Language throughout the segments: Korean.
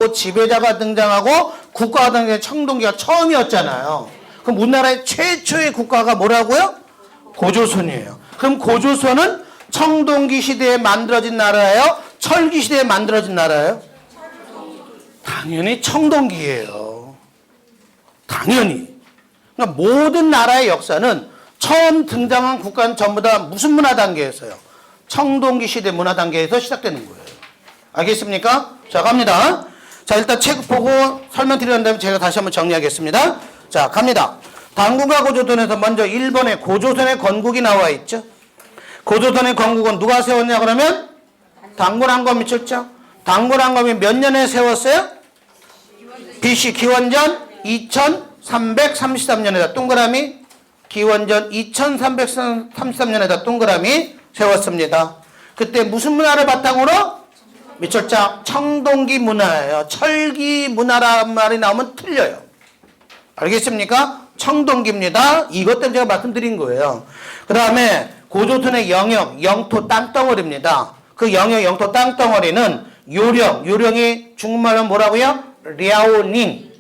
지배자가 등장하고 국가가 등장해 청동기가 처음이었잖아요. 그럼 우리나라의 최초의 국가가 뭐라고요? 고조선이에요. 그럼 고조선은 청동기 시대에 만들어진 나라예요? 철기 시대에 만들어진 나라예요? 당연히 청동기예요. 당연히. 그러니까 모든 나라의 역사는 처음 등장한 국가는 전부 다 무슨 문화 단계에서요? 청동기 시대 문화 단계에서 시작되는 거예요. 알겠습니까? 자, 갑니다. 자, 일단 책 보고 설명드리는 다음에 제가 다시 한번 정리하겠습니다. 자, 갑니다. 당군과 고조선에서 먼저 1번에 고조선의 건국이 나와 있죠. 고조선의 건국은 누가 세웠냐 그러면? 당군 한검이 쳤죠. 당군 한검이 몇 년에 세웠어요? BC 기원전 2333년에다 동그라미, 기원전 2333년에다 동그라미 세웠습니다. 그때 무슨 문화를 바탕으로? 미철자 청동기 문화예요. 철기 문화란 말이 나오면 틀려요. 알겠습니까? 청동기입니다. 이것 때문에 제가 말씀드린 거예요. 그 다음에 고조선의 영역, 영토 땅덩어리입니다. 그 영역, 영토 땅덩어리는 요령, 요령이 중국말로 뭐라고요? 랴오닝.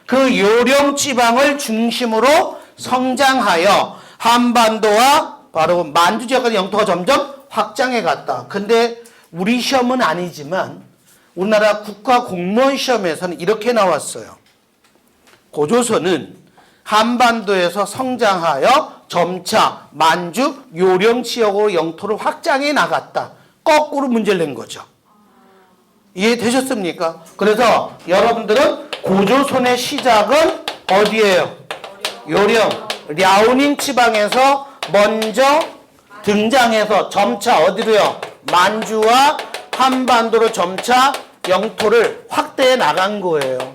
그 요령 지방을 중심으로 성장하여 한반도와 바로 만주 지역까지 영토가 점점 확장해 갔다. 근데 우리 시험은 아니지만 우리나라 국가 공무원 시험에서는 이렇게 나왔어요. 고조선은 한반도에서 성장하여 점차 만주 요령 지역으로 영토를 확장해 나갔다. 거꾸로 문제를 낸 거죠. 이해되셨습니까? 그래서 여러분들은 고조선의 시작은 어디예요? 요령, 랴오닝 지방에서 먼저 등장해서 점차 어디로요? 만주와 한반도로 점차 영토를 확대해 나간 거예요.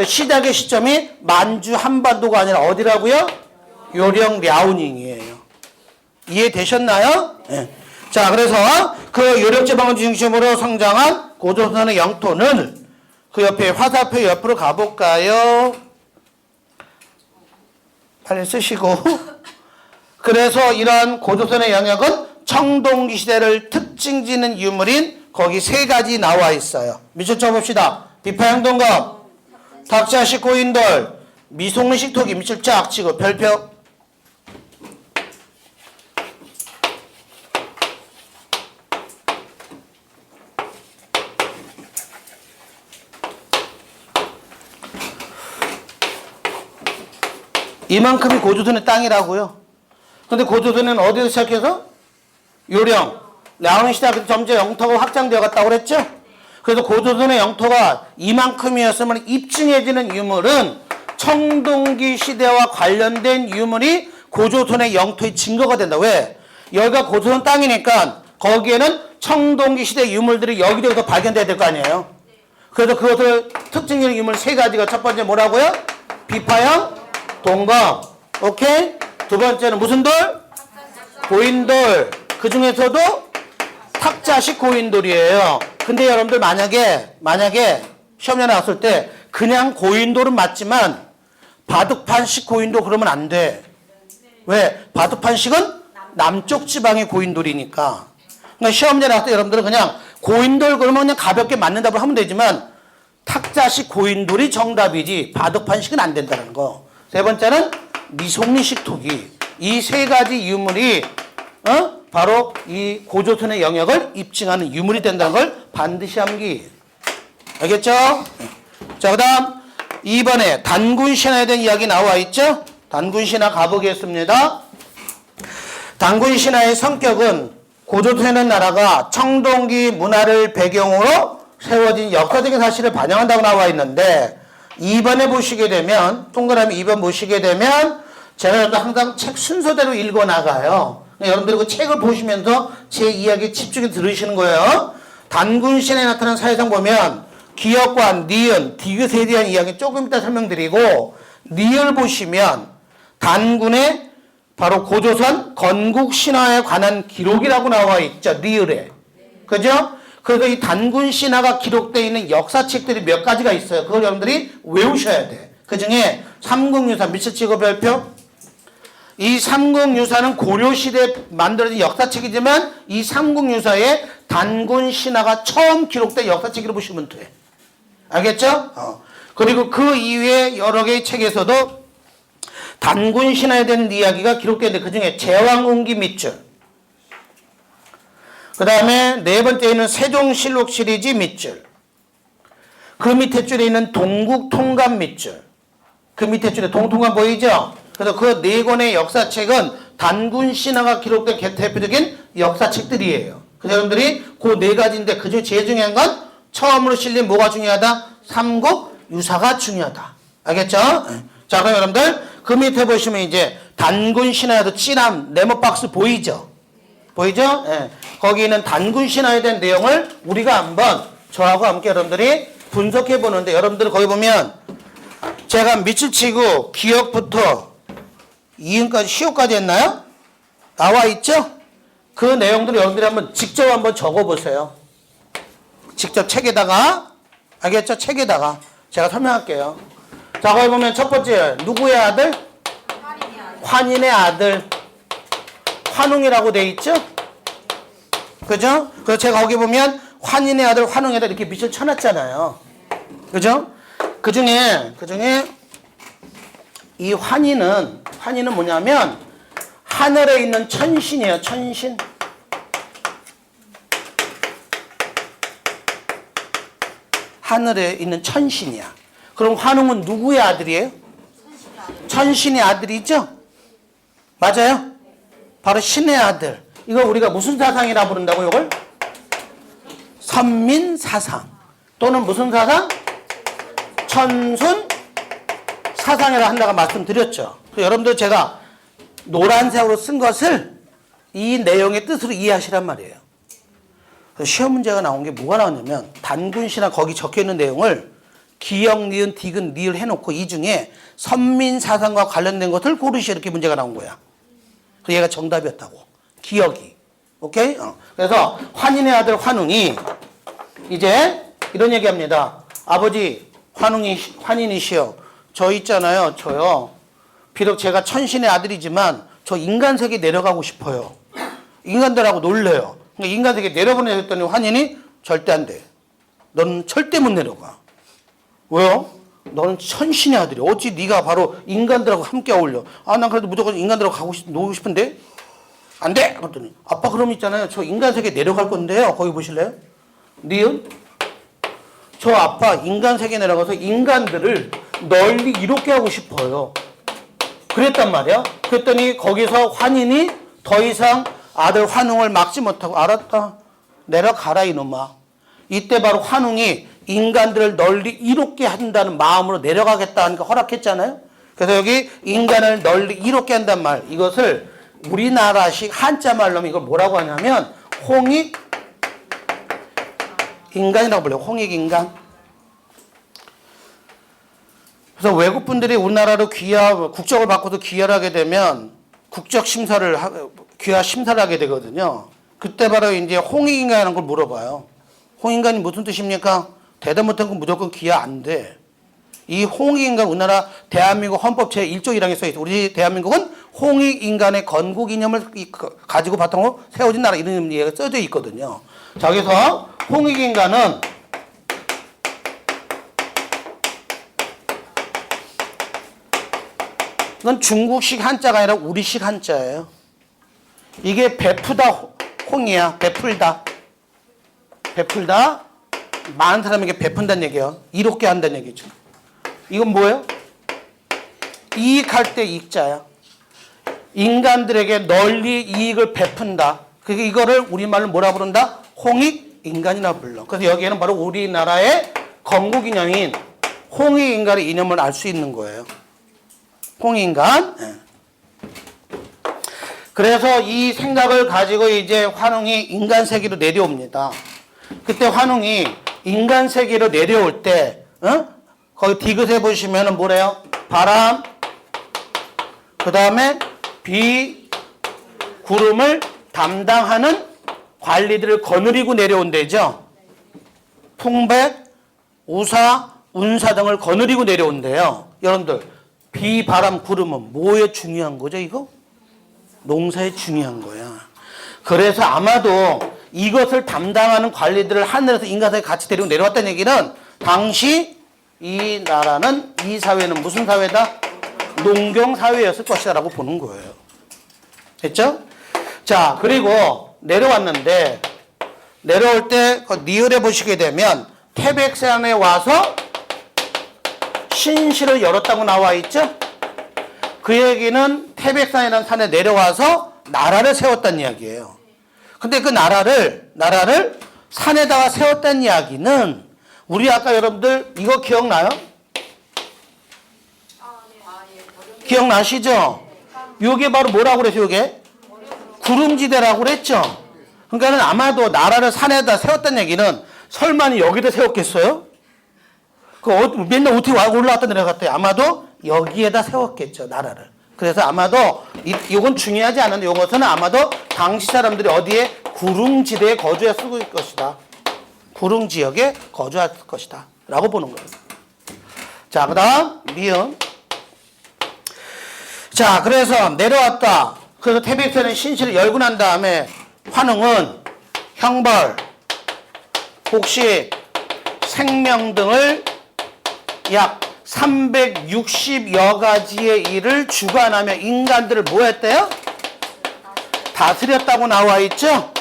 시작의 시점이 만주 한반도가 아니라 어디라고요? 요령 랴오닝이에요. 이해되셨나요? 네. 자, 그래서 그 요령 지방을 중심으로 성장한 고조선의 영토는 그 옆에 화살표 옆으로 가볼까요? 빨리 쓰시고. 그래서 이러한 고조선의 영역은 청동기 시대를 특징짓는 유물인 거기 세 가지 나와 있어요. 밑줄 쳐봅시다. 비파양동검, 탁자식 고인돌, 미송리식 토기. 밑줄 쫙 치고 별표. 이만큼이 고조선의 땅이라고요. 근데 고조선은 어디서 시작해서? 요령, 랴오닝 시대부터 점차 영토가 확장되어 갔다고 그랬죠? 그래서 고조선의 영토가 이만큼이었으면 입증해지는 유물은 청동기 시대와 관련된 유물이 고조선의 영토의 증거가 된다. 왜? 여기가 고조선 땅이니까 거기에는 청동기 시대 유물들이 여기저기서 발견돼야 될 거 아니에요? 그래서 그것을 특징적인 유물 세 가지가 첫 번째 뭐라고요? 비파형, 동검. 오케이? 두 번째는 무슨 돌? 고인돌. 그 중에서도 탁자식 고인돌이에요. 근데 여러분들 만약에 시험에 나왔을 때 그냥 고인돌은 맞지만 바둑판식 고인돌 그러면 안 돼. 왜? 바둑판식은 남쪽 지방의 고인돌이니까. 그러니까 시험에 나왔을 때 여러분들은 그냥 고인돌 그러면 그냥 가볍게 맞는다고 하면 되지만 탁자식 고인돌이 정답이지 바둑판식은 안 된다는 거. 세 번째는 미송리식 토기. 이 세 가지 유물이 바로 이 고조선의 영역을 입증하는 유물이 된다는 걸 반드시 암기. 알겠죠? 자, 그 다음 2번에 단군신화에 대한 이야기 나와 있죠? 단군신화 가보겠습니다. 단군신화의 성격은 고조선이라는 나라가 청동기 문화를 배경으로 세워진 역사적인 사실을 반영한다고 나와 있는데 2번에 보시게 되면 동그라미 2번 보시게 되면 제가 항상 책 순서대로 읽어나가요. 여러분들이 그 책을 보시면서 제 이야기 집중해 들으시는 거예요. 단군신에 나타난 사회상 보면 기역과 니은, 디귿에 대한 이야기 조금 이따 설명드리고 니을 보시면 단군의 바로 고조선 건국신화에 관한 기록이라고 나와 있죠. 니을에. 그죠? 그래서 이 단군신화가 기록되어 있는 역사책들이 몇 가지가 있어요. 그걸 여러분들이 외우셔야 돼. 그 중에 삼국유사 밑줄 치고 별표. 이 삼국유사는 고려시대에 만들어진 역사책이지만 이 삼국유사에 단군신화가 처음 기록된 역사책이라고 보시면 돼. 알겠죠? 그리고 그 이외에 여러 개의 책에서도 단군 신화에 대한 이야기가 기록되는데 그중에 제왕운기 밑줄, 그 다음에 네 번째는 세종실록 시리즈 밑줄, 그 밑에 줄에 있는 동국통감 밑줄, 그 밑에 줄에 동통감 보이죠? 그래서 그 네 권의 역사책은 단군 신화가 기록된 대표적인 역사책들이에요. 그래서 여러분들이 그 네 가지인데 그중 제일 중요한 건 처음으로 실린 뭐가 중요하다? 삼국 유사가 중요하다. 알겠죠? 자, 그럼 여러분들 그 밑에 보시면 이제 단군 신화에도 찐한 네모박스 보이죠? 보이죠? 예. 거기 있는 단군 신화에 대한 내용을 우리가 한번 저하고 함께 여러분들이 분석해 보는데, 여러분들 거기 보면 제가 밑줄 치고 기억부터 이음까지 시호까지 했나요? 나와 있죠? 그 내용들을 여러분들이 한번 직접 한번 적어 보세요. 직접 책에다가. 알겠죠? 책에다가 제가 설명할게요. 자, 거기 보면 첫 번째 누구의 아들? 환인의 아들. 환웅이라고 돼 있죠? 그죠? 그래서 제가 거기 보면 환인의 아들 환웅에다 이렇게 밑줄 쳐놨잖아요. 그죠? 그 중에 이 환인은 뭐냐면 하늘에 있는 천신이에요. 천신. 하늘에 있는 천신이야. 그럼 환웅은 누구의 아들이에요? 천신의 아들이죠? 맞아요? 바로 신의 아들. 이거 우리가 무슨 사상이라 부른다고 이걸? 선민사상. 또는 무슨 사상? 천순 사상이라 한다고 말씀드렸죠. 여러분들 제가 노란색으로 쓴 것을 이 내용의 뜻으로 이해하시란 말이에요. 시험 문제가 나온 게 뭐가 나왔냐면 단군시나 거기 적혀있는 내용을 기역, 니은, 디귿, 리을 해놓고 이 중에 선민사상과 관련된 것을 고르시 이렇게 문제가 나온 거야. 그래서 얘가 정답이었다고. 기억이. 오케이? 그래서 환인의 아들 환웅이 이제 이런 얘기합니다. 아버지 환인이시여, 저 있잖아요. 저요. 비록 제가 천신의 아들이지만 저 인간세계에 내려가고 싶어요. 인간들하고 놀래요. 그러니까 인간세계에 내려보내야 했더니 환인이 절대 안 돼. 넌 절대 못 내려가. 왜요? 너는 천신의 아들이야. 어찌 네가 바로 인간들하고 함께 어울려. 아, 난 그래도 무조건 인간들하고 놀고 싶은데 안 돼! 그랬더니 아빠 그럼 있잖아요. 저 인간세계에 내려갈 건데요. 거기 보실래요? 니은? 저 아빠 인간세계에 내려가서 인간들을 널리 이롭게 하고 싶어요. 그랬단 말이야. 그랬더니 거기서 환인이 더 이상 아들 환웅을 막지 못하고 알았다. 내려가라 이놈아. 이때 바로 환웅이 인간들을 널리 이롭게 한다는 마음으로 내려가겠다 하니까 허락했잖아요. 그래서 여기 인간을 널리 이롭게 한다는 말, 이것을 우리나라식 한자 말로 이걸 뭐라고 하냐면 홍익 인간이라고 불러요. 홍익 인간. 그래서 외국 분들이 우리나라로 국적을 바꿔서 귀화를 하게 되면 귀화 심사를 하게 되거든요. 그때 바로 이제 홍익인간이라는 걸 물어봐요. 홍익인간이 무슨 뜻입니까? 대답 못한 건 무조건 귀화 안 돼. 이 홍익인간 우리나라 대한민국 헌법 제1조 1항에 써있어. 우리 대한민국은 홍익인간의 건국 이념을 가지고 바탕으로 세워진 나라, 이런 얘기가 써져 있거든요. 자, 여기서 홍익인간은 이건 중국식 한자가 아니라 우리식 한자예요. 이게 베푸다 홍이야. 베풀다. 많은 사람에게 베푼다는 얘기예요. 이롭게 한다는 얘기죠. 이건 뭐예요? 이익할 때 이익자야. 인간들에게 널리 이익을 베푼다. 그게 이거를 우리말로 뭐라 부른다? 홍익인간이라 불러. 그래서 여기에는 바로 우리나라의 건국이념인 홍익인간의 이념을 알 수 있는 거예요. 홍익인간. 네. 그래서 이 생각을 가지고 이제 환웅이 인간 세계로 내려옵니다. 그때 환웅이 인간 세계로 내려올 때, 거기 디귿에 보시면은 뭐래요? 바람, 그 다음에 비, 구름을 담당하는 관리들을 거느리고 내려온대죠. 풍백, 우사, 운사 등을 거느리고 내려온대요. 여러분들, 비, 바람, 구름은 뭐에 중요한 거죠, 이거? 농사에 중요한 거야. 그래서 아마도 이것을 담당하는 관리들을 하늘에서 인간사에 같이 데리고 내려왔다는 얘기는 당시 이 나라는 이 사회는 무슨 사회다? 농경 사회였을 것이다 라고 보는 거예요. 됐죠? 자, 그리고 내려왔는데 내려올 때 니을에 보시게 되면 태백산에 와서 신실을 열었다고 나와 있죠? 그 얘기는 태백산이라는 산에 내려와서 나라를 세웠다는 이야기예요. 근데 그 나라를 산에다가 세웠다는 이야기는 우리 아까 여러분들 이거 기억나요? 기억나시죠? 요게 바로 뭐라고 그랬어요? 요게 구름지대라고 그랬죠? 그러니까는 아마도 나라를 산에다 세웠다는 얘기는 설마 여기다 세웠겠어요? 맨날 어떻게 올라갔다 내려갔대. 아마도 여기에다 세웠겠죠, 나라를. 그래서 아마도 이건 중요하지 않은데 이것은 아마도 당시 사람들이 어디에 구릉지대에 거주했을 것이다. 구릉 지역에 거주했을 것이다 라고 보는 거예요. 자, 그 다음 미음. 자, 그래서 내려왔다. 그래서 태백산의 신실을 열고 난 다음에 환웅은 형벌, 복식, 생명 등을 약 360여 가지의 일을 주관하며 인간들을 뭐 했대요? 다스렸다고 나와 있죠?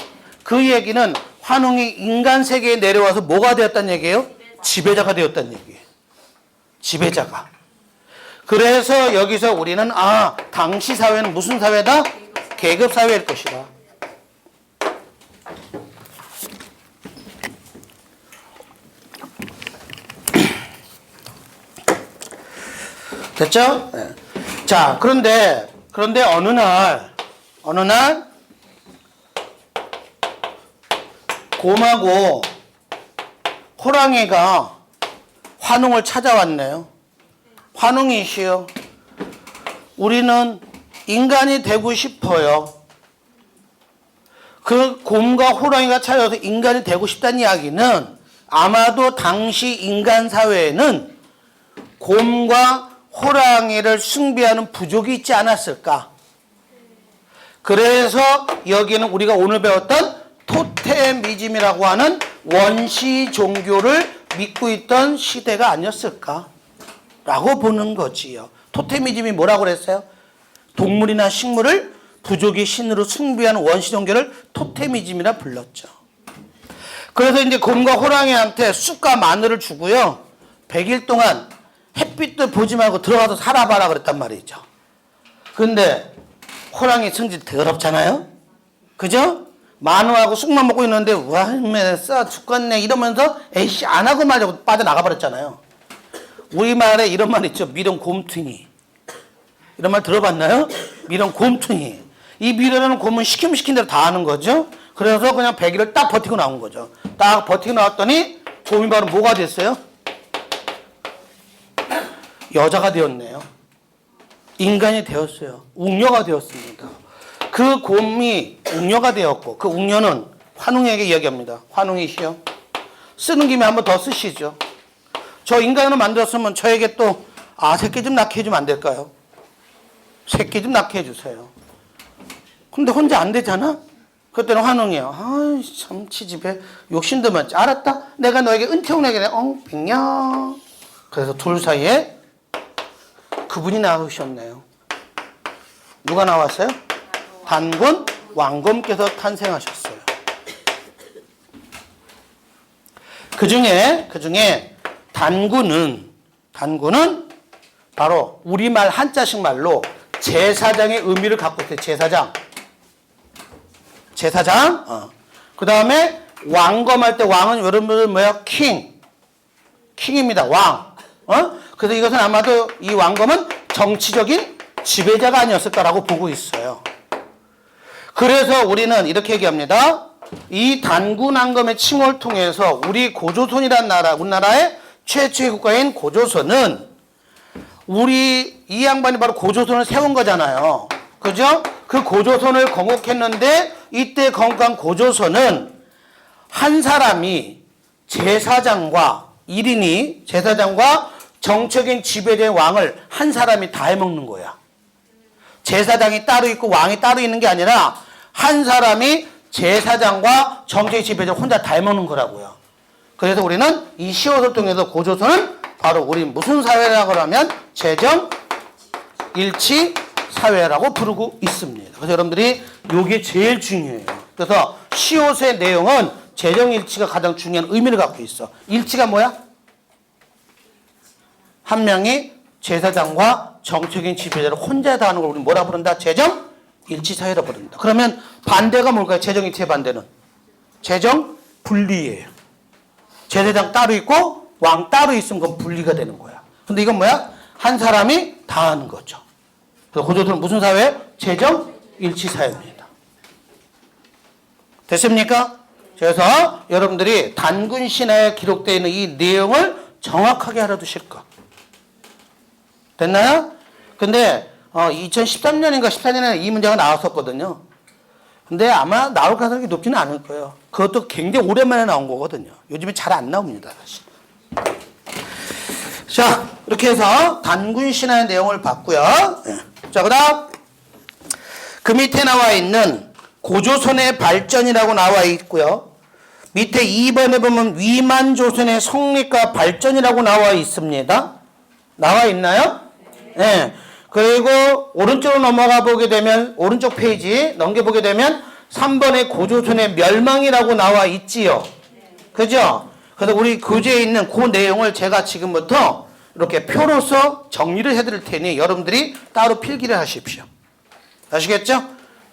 그 얘기는 환웅이 인간 세계에 내려와서 뭐가 되었다는 얘기예요? 지배자가 되었다는 얘기예요. 지배자가. 그래서 여기서 우리는 당시 사회는 무슨 사회다? 계급 사회일 것이다. 됐죠? 네. 자, 그런데 어느 날 곰하고 호랑이가 환웅을 찾아왔네요. 환웅이시여, 우리는 인간이 되고 싶어요. 그 곰과 호랑이가 찾아와서 인간이 되고 싶다는 이야기는 아마도 당시 인간 사회에는 곰과 호랑이를 숭배하는 부족이 있지 않았을까? 그래서 여기는 우리가 오늘 배웠던 토테미즘이라고 하는 원시 종교를 믿고 있던 시대가 아니었을까? 라고 보는 거지요. 토테미즘이 뭐라고 그랬어요? 동물이나 식물을 부족이 신으로 숭배하는 원시 종교를 토테미즘이라 불렀죠. 그래서 이제 곰과 호랑이한테 쑥과 마늘을 주고요. 100일 동안 햇빛도 보지 말고 들어가서 살아봐라 그랬단 말이죠. 근데 호랑이 성질 더럽잖아요? 그죠? 마늘하고 쑥만 먹고 있는데 와, 싸 죽겠네 이러면서 에이씨 안 하고 말자고 빠져나가 버렸잖아요. 우리말에 이런 말 있죠. 미련 곰퉁이. 이런 말 들어봤나요? 미련 곰퉁이. 이 미련은 곰은 시킨 대로 다 하는 거죠. 그래서 그냥 100일을 딱 버티고 나온 거죠. 딱 버티고 나왔더니 곰이 바로 뭐가 됐어요? 여자가 되었네요. 인간이 되었어요. 웅녀가 되었습니다. 그 곰이 웅녀가 되었고 그 웅녀는 환웅에게 이야기합니다. 환웅이시여, 쓰는 김에 한번 더 쓰시죠. 저 인간으로 만들었으면 저에게 또 새끼 좀 낳게 해주면 안 될까요? 새끼 좀 낳게 해주세요. 근데 혼자 안 되잖아? 그때는 환웅이에요. 참 치집에 욕심도 많지. 알았다. 내가 너에게 은총을 내게 백냥. 그래서 둘 사이에 그분이 나오셨네요. 누가 나왔어요? 단군 왕검께서 탄생하셨어요. 그 중에 단군은 바로 우리말 한자식 말로 제사장의 의미를 갖고 있어요. 제사장. 그 다음에 왕검할 때 왕은 여러분들 뭐야? 킹입니다. 왕. 그래서 이것은 아마도 이 왕검은 정치적인 지배자가 아니었을까라고 보고 있어요. 그래서 우리는 이렇게 얘기합니다. 이 단군 왕검의 칭호를 통해서 우리 고조선이라는 나라, 우리나라의 최초의 국가인 고조선은 이 양반이 바로 고조선을 세운 거잖아요. 그죠? 그 고조선을 건국했는데 이때 건국한 고조선은 한 사람이 제사장과 정적인 지배자의 왕을 한 사람이 다 해먹는 거야. 제사장이 따로 있고 왕이 따로 있는 게 아니라 한 사람이 제사장과 정적인 지배자 혼자 다 해먹는 거라고요. 그래서 우리는 이 시옷을 통해서 고조선은 바로 우리 무슨 사회라고 하면 재정 일치 사회라고 부르고 있습니다. 그래서 여러분들이 이게 제일 중요해요. 그래서 시옷의 내용은 재정 일치가 가장 중요한 의미를 갖고 있어. 일치가 뭐야? 한 명이 제사장과 정책인 지배자를 혼자 다 하는 걸 우리 뭐라 부른다? 재정 일치 사회라 부른다. 그러면 반대가 뭘까요? 재정 일치의 반대는 재정 분리예요. 제사장 따로 있고 왕 따로 있으면 그건 분리가 되는 거야. 근데 이건 뭐야? 한 사람이 다 하는 거죠. 그래서 고조선은 무슨 사회? 재정 일치 사회입니다. 됐습니까? 그래서 여러분들이 단군 신화에 기록되어 있는 이 내용을 정확하게 알아두실 거. 됐나요? 근데 2013년인가 14년에 이 문제가 나왔었거든요. 근데 아마 나올 가능성이 높지는 않을 거예요. 그것도 굉장히 오랜만에 나온 거거든요. 요즘에 잘 안 나옵니다, 사실. 자, 이렇게 해서 단군 신화의 내용을 봤고요. 자, 그다음 그 밑에 나와 있는 고조선의 발전이라고 나와 있고요. 밑에 2번에 보면 위만조선의 성립과 발전이라고 나와 있습니다. 나와 있나요? 네. 그리고 오른쪽으로 넘어가 보게 되면 오른쪽 페이지 넘겨보게 되면 3번의 고조선의 멸망이라고 나와 있지요. 그죠? 그래서 우리 교재에 있는 그 내용을 제가 지금부터 이렇게 표로서 정리를 해드릴 테니 여러분들이 따로 필기를 하십시오. 아시겠죠?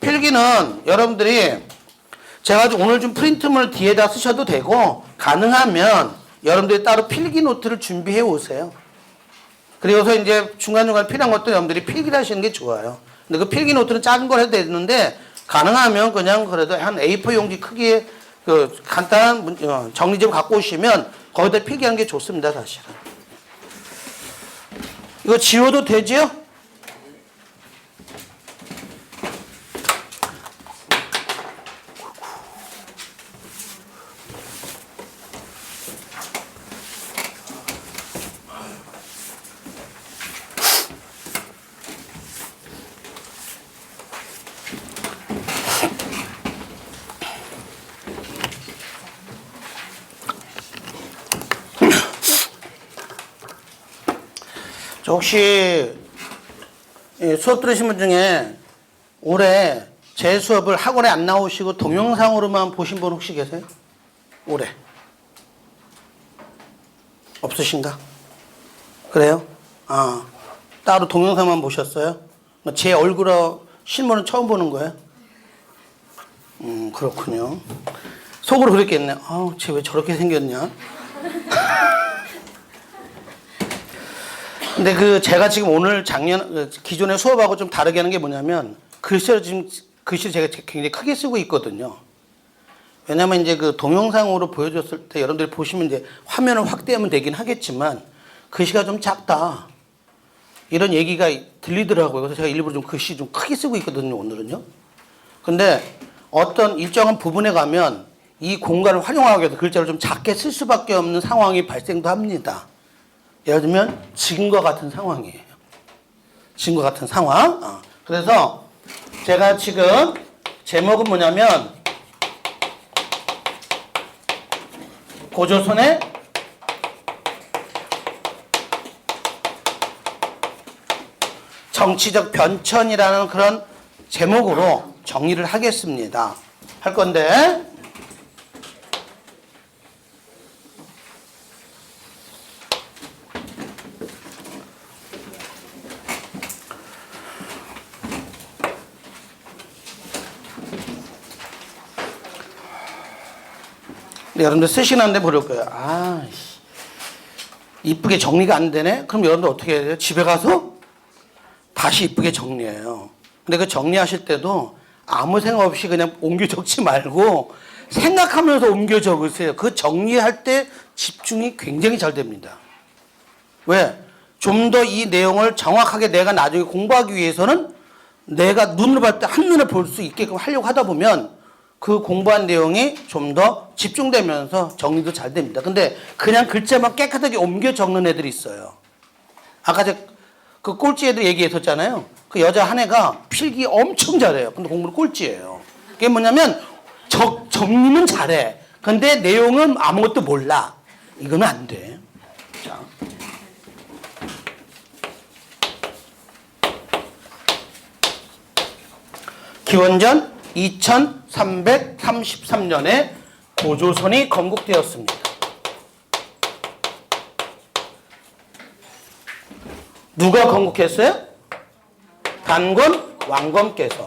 필기는 여러분들이 제가 오늘 좀 프린트물 뒤에다 쓰셔도 되고 가능하면 여러분들이 따로 필기 노트를 준비해 오세요. 그리고서 이제 중간중간 필요한 것도 여러분들이 필기를 하시는 게 좋아요. 근데 그 필기 노트는 작은 걸 해도 되는데 가능하면 그냥 그래도 한 A4 용지 크기의 그 간단한 정리집을 갖고 오시면 거기다 필기하는 게 좋습니다, 사실은. 이거 지워도 되지요? 혹시 수업 들으신 분 중에 올해 제 수업을 학원에 안 나오시고 동영상으로만 보신 분 혹시 계세요? 올해 없으신가? 그래요? 아, 따로 동영상만 보셨어요? 제 얼굴로 실물은 처음 보는 거예요? 그렇군요. 속으로 그랬겠네. 쟤 왜 저렇게 생겼냐? 근데 제가 지금 오늘 기존의 수업하고 좀 다르게 하는 게 뭐냐면 글씨를 제가 굉장히 크게 쓰고 있거든요. 왜냐면 이제 그 동영상으로 보여줬을 때 여러분들이 보시면 이제 화면을 확대하면 되긴 하겠지만 글씨가 좀 작다. 이런 얘기가 들리더라고요. 그래서 제가 일부러 좀 글씨 좀 크게 쓰고 있거든요, 오늘은요. 근데 어떤 일정한 부분에 가면 이 공간을 활용하기 위해서 글자를 좀 작게 쓸 수밖에 없는 상황이 발생도 합니다. 예를 들면 지금과 같은 상황이에요. 지금과 같은 상황. 그래서 제가 지금 제목은 뭐냐면 고조선의 정치적 변천이라는 그런 제목으로 정리를 하겠습니다. 할 건데 여러분들 쓰시는데 모를 거예요. 이쁘게 정리가 안 되네? 그럼 여러분들 어떻게 해야 돼요? 집에 가서 다시 이쁘게 정리해요. 근데 그 정리하실 때도 아무 생각 없이 그냥 옮겨 적지 말고 생각하면서 옮겨 적으세요. 그 정리할 때 집중이 굉장히 잘 됩니다. 왜? 좀 더 이 내용을 정확하게 내가 나중에 공부하기 위해서는 내가 눈으로 봤을 때 한눈에 볼 수 있게끔 하려고 하다 보면 그 공부한 내용이 좀 더 집중되면서 정리도 잘 됩니다. 근데 그냥 글자만 깨끗하게 옮겨 적는 애들이 있어요. 아까 그 꼴찌 애들 얘기했었잖아요. 그 여자 한 애가 필기 엄청 잘해요. 근데 공부는 꼴찌예요. 그게 뭐냐면 정리는 잘해. 근데 내용은 아무것도 몰라. 이거는 안 돼. 자. 기원전 2333년에 고조선이 건국되었습니다. 누가 건국했어요? 단군 왕검께서.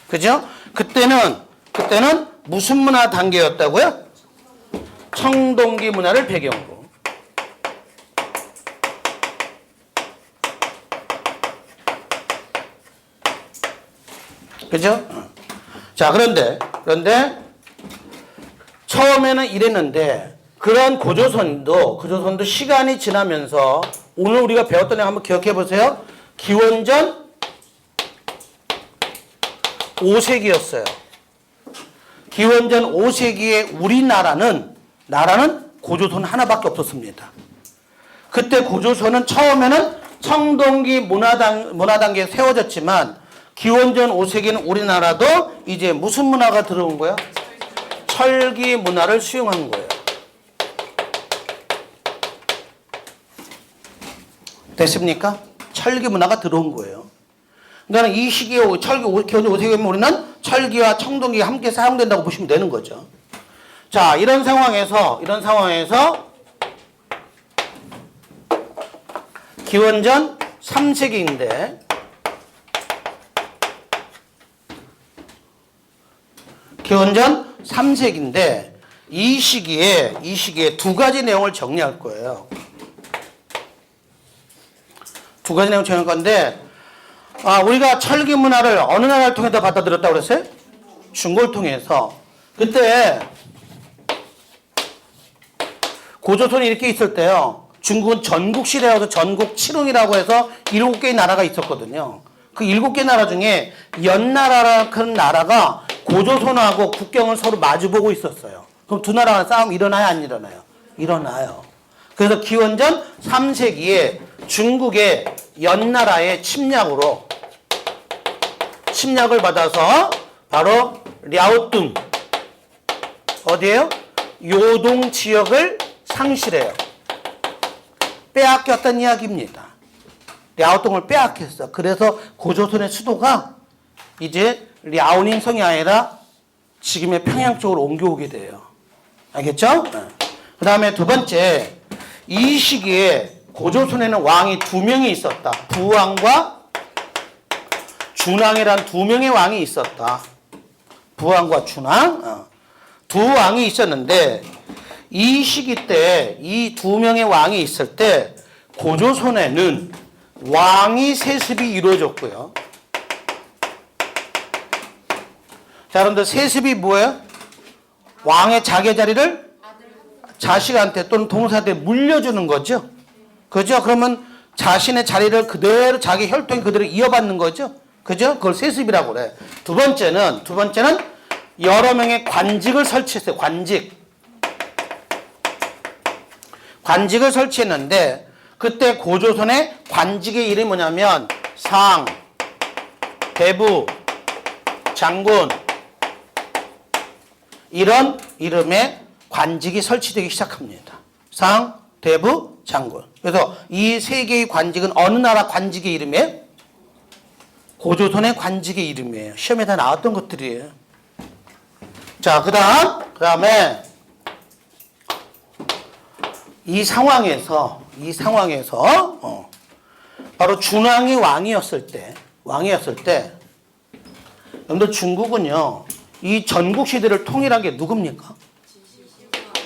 그죠? 그때는 무슨 문화 단계였다고요? 청동기 문화를 배경으로. 그죠? 자, 그런데 처음에는 이랬는데 그런 고조선도 시간이 지나면서 오늘 우리가 배웠던 내용 한번 기억해 보세요. 기원전 5세기였어요. 기원전 5세기에 우리나라는 고조선 하나밖에 없었습니다. 그때 고조선은 처음에는 청동기 문화단계에 세워졌지만 기원전 5세기는 우리나라도 이제 무슨 문화가 들어온 거예요? 철기 문화를 수용한 거예요. 됐습니까? 철기 문화가 들어온 거예요. 그러니까 이 시기에 기원전 5세기면 우리는 철기와 청동기가 함께 사용된다고 보시면 되는 거죠. 자, 이런 상황에서 기원전 3세기인데 기원전 3세기인데 이 시기에 두 가지 내용을 정리할 거예요. 두 가지 내용 정리할 건데 우리가 철기 문화를 어느 나라를 통해서 받아들였다고 그랬어요? 중국을 통해서. 그때 고조선이 이렇게 있을 때요. 중국은 전국시대라고 전국 칠흥이라고 해서 7개의 나라가 있었거든요. 그 7개 나라 중에 연나라라는 나라가 고조선하고 국경을 서로 마주보고 있었어요. 그럼 두 나라 간 싸움 일어나요? 안 일어나요? 일어나요. 그래서 기원전 3세기에 중국의 연나라의 침략을 받아서 바로 랴오뚱 어디에요? 요동 지역을 상실해요. 빼앗겼다는 이야기입니다. 랴오뚱을 빼앗겼어. 그래서 고조선의 수도가 이제 랴오닝 성이 아니라 지금의 평양 쪽으로 옮겨오게 돼요. 알겠죠? 그 다음에 두 번째, 이 시기에 고조선에는 왕이 2명이 있었다. 부왕과 준왕이란 2명의 왕이 있었다. 부왕과 준왕. 두 왕이 있었는데 이 시기 때 이 2명의 왕이 있을 때 고조선에는 왕위 세습이 이루어졌고요. 자, 여러분들 세습이 뭐예요? 왕의 자기 자리를 자식한테 또는 동생한테 물려주는 거죠. 그죠? 그러면 자신의 자리를 그대로 자기 혈통이 그대로 이어받는 거죠. 그죠? 그걸 세습이라고 그래. 두 번째는 여러 명의 관직을 설치했어요. 관직을 설치했는데 그때 고조선의 관직의 이름이 뭐냐면 상, 대부, 장군 이런 이름의 관직이 설치되기 시작합니다. 상, 대부, 장군. 그래서 이 세 개의 관직은 어느 나라 관직의 이름이에요? 고조선의 관직의 이름이에요. 시험에 다 나왔던 것들이에요. 자, 그 다음에 이 상황에서 바로 준왕이 왕이었을 때 여러분들 중국은요 이 전국 시대를 통일한 게 누굽니까?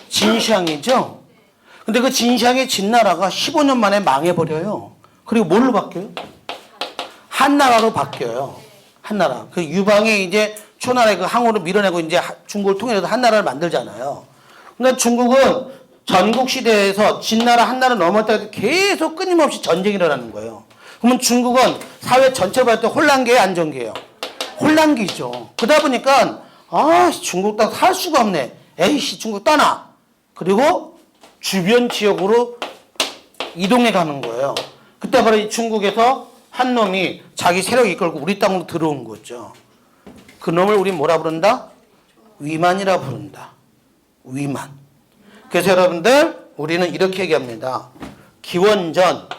진시황이죠. 근데 그 진시황의 진나라가 15년 만에 망해버려요. 그리고 뭘로 바뀌어요? 한나라로 바뀌어요. 한나라. 그 유방이 이제 초나라의 그 항우를 밀어내고 이제 중국을 통일해서 한나라를 만들잖아요. 근데 중국은 전국 시대에서 진나라 한나라 넘을 때 계속 끊임없이 전쟁이 일어나는 거예요. 그러면 중국은 사회 전체를 봤을 때 혼란기예요, 안정기예요? 혼란기죠. 그러다 보니까 중국 땅 살 수가 없네. 에이씨 중국 떠나. 그리고 주변 지역으로 이동해 가는 거예요. 그때 바로 이 중국에서 한 놈이 자기 세력을 이끌고 우리 땅으로 들어온 거죠. 그 놈을 우리 뭐라 부른다? 위만이라 부른다. 위만. 그래서 여러분들 우리는 이렇게 얘기합니다. 기원전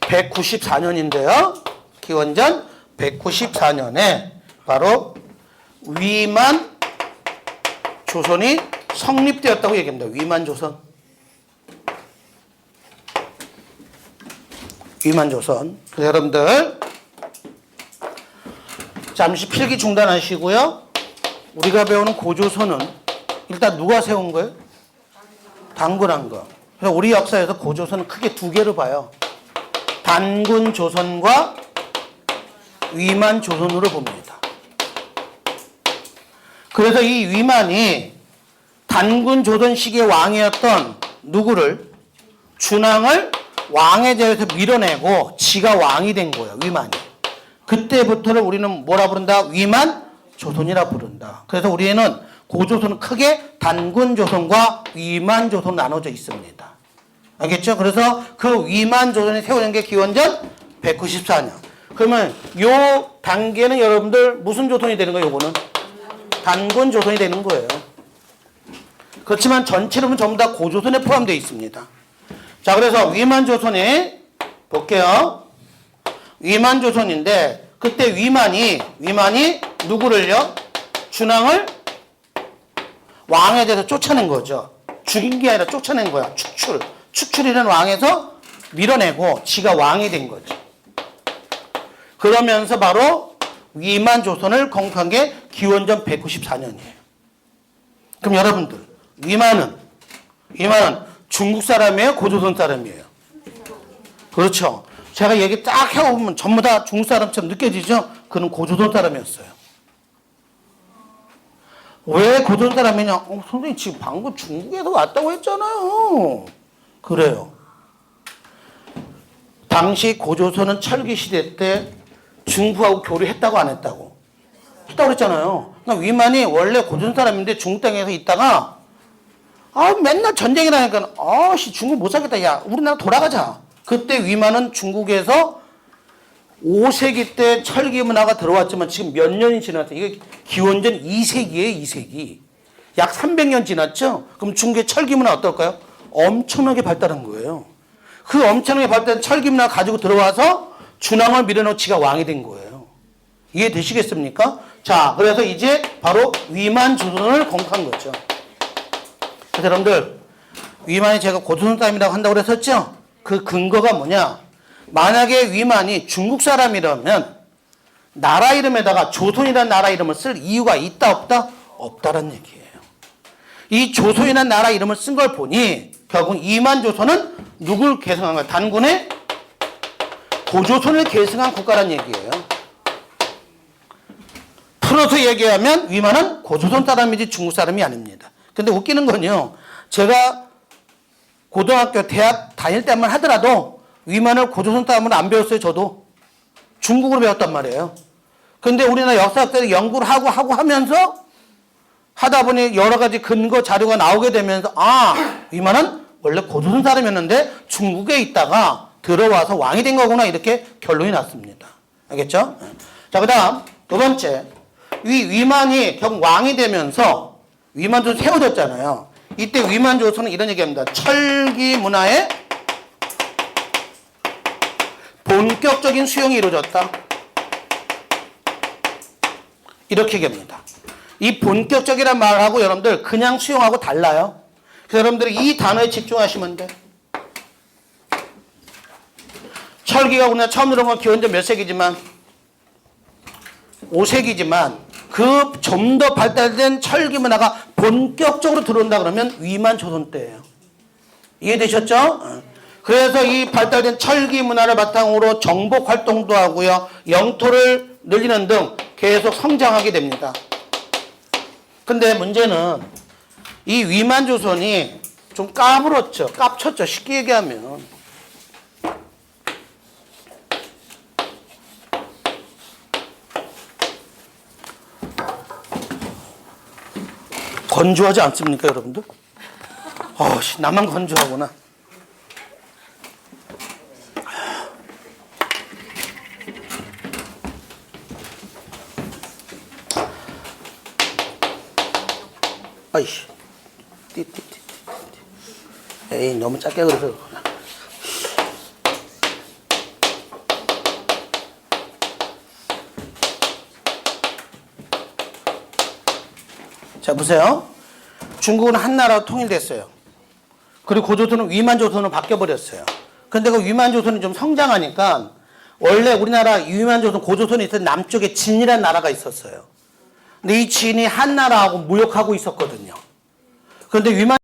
194년인데요. 기원전 194년에 바로 위만 조선이 성립되었다고 얘기합니다. 위만 조선. 위만 조선. 그래서 여러분들 잠시 필기 중단하시고요. 우리가 배우는 고조선은 일단 누가 세운 거예요? 단군한 거. 그래서 우리 역사에서 고조선은 크게 두 개로 봐요. 단군 조선과 위만 조선으로 봅니다. 그래서 이 위만이 단군 조선 시기의 왕이었던 누구를? 준왕을 왕에 대해서 밀어내고 지가 왕이 된 거예요. 위만이. 그때부터는 우리는 뭐라 부른다? 위만 조선이라 부른다. 그래서 우리는 고조선은 크게 단군 조선과 위만 조선 나눠져 있습니다. 알겠죠? 그래서 그 위만 조선이 세워진 게 기원전 194년. 그러면 요 단계는 여러분들 무슨 조선이 되는 거예요? 요거는 단군 조선이 되는 거예요. 그렇지만 전체로는 전부 다 고조선에 포함되어 있습니다. 자, 그래서 위만 조선에 볼게요. 위만 조선인데 그때 위만이 누구를요? 준왕을 왕에 대해서 쫓아낸 거죠. 죽인 게 아니라 쫓아낸 거야. 축출이라는 왕에서 밀어내고 지가 왕이 된 거죠. 그러면서 바로 위만 조선을 건국한 게 기원전 194년이에요. 그럼 여러분들 위만은 중국 사람이에요? 고조선 사람이에요? 그렇죠. 제가 얘기 딱 해보면 전부 다 중국 사람처럼 느껴지죠? 그는 고조선 사람이었어요. 왜 고조선 사람이냐? 선생님 지금 방금 중국에서 왔다고 했잖아요. 그래요. 당시 고조선은 철기 시대 때 중국하고 교류했다고 안 했다고? 했다고 그랬잖아요. 그러니까 위만이 원래 고조선 사람인데 중국 땅에서 있다가 맨날 전쟁이라니까 중국 못 살겠다. 야 우리나라 돌아가자. 그때 위만은 중국에서 5세기 때 철기 문화가 들어왔지만 지금 몇 년이 지났어요. 이게 기원전 2세기예요. 2세기. 약 300년 지났죠. 그럼 중국의 철기 문화 어떨까요? 엄청나게 발달한 거예요. 그 엄청나게 발달한 철기 문화 가지고 들어와서 준왕을 밀어넣고 지가 왕이 된 거예요. 이해되시겠습니까? 자, 그래서 이제 바로 위만 조선을 건국한 거죠. 그래서 여러분들 위만이 제가 고조선 사람이라고 한다고 그랬었죠? 그 근거가 뭐냐? 만약에 위만이 중국 사람이라면 나라 이름에다가 조선이라는 나라 이름을 쓸 이유가 있다 없다? 없다라는 얘기예요. 이 조선이라는 나라 이름을 쓴 걸 보니 결국 위만 조선은 누굴 계승한 거야? 단군의 고조선을 계승한 국가라는 얘기예요. 풀어서 얘기하면 위만은 고조선 사람이지 중국 사람이 아닙니다. 근데 웃기는 건요. 제가 고등학교, 대학 다닐 때만 하더라도 위만을 고조선 사람으로 안 배웠어요. 저도. 중국으로 배웠단 말이에요. 근데 우리나라 역사학자들이 연구를 하고 하면서 하다 보니 여러 가지 근거 자료가 나오게 되면서 위만은 원래 고조선 사람이었는데 중국에 있다가 들어와서 왕이 된 거구나 이렇게 결론이 났습니다. 알겠죠? 자, 그 다음 두 번째. 위만이 결국 왕이 되면서 위만조선 세워졌잖아요. 이때 위만조선은 이런 얘기합니다. 철기 문화의 본격적인 수용이 이루어졌다. 이렇게 얘기합니다. 이 본격적이란 말하고 여러분들 그냥 수용하고 달라요. 그래서 여러분들이 이 단어에 집중하시면 돼. 철기가 우리나라 처음 들어온 건 기원전 몇 세기지만 5세기지만 그 좀 더 발달된 철기 문화가 본격적으로 들어온다 그러면 위만 조선 때예요. 이해되셨죠? 그래서 이 발달된 철기 문화를 바탕으로 정복 활동도 하고요. 영토를 늘리는 등 계속 성장하게 됩니다. 근데 문제는 이 위만 조선이 좀 까불었죠. 깝쳤죠. 쉽게 얘기하면. 건조하지 않습니까, 여러분들? 나만 건조하구나. 아이씨. 에이, 너무 짧게 그래서. 자, 보세요. 중국은 한나라로 통일됐어요. 그리고 고조선은 위만조선으로 바뀌어버렸어요. 근데 그 위만조선이 좀 성장하니까 원래 우리나라 위만조선 고조선이 있던 남쪽에 진이라는 나라가 있었어요. 근데 이 진이 한나라하고 무역하고 있었거든요. 그런데 위만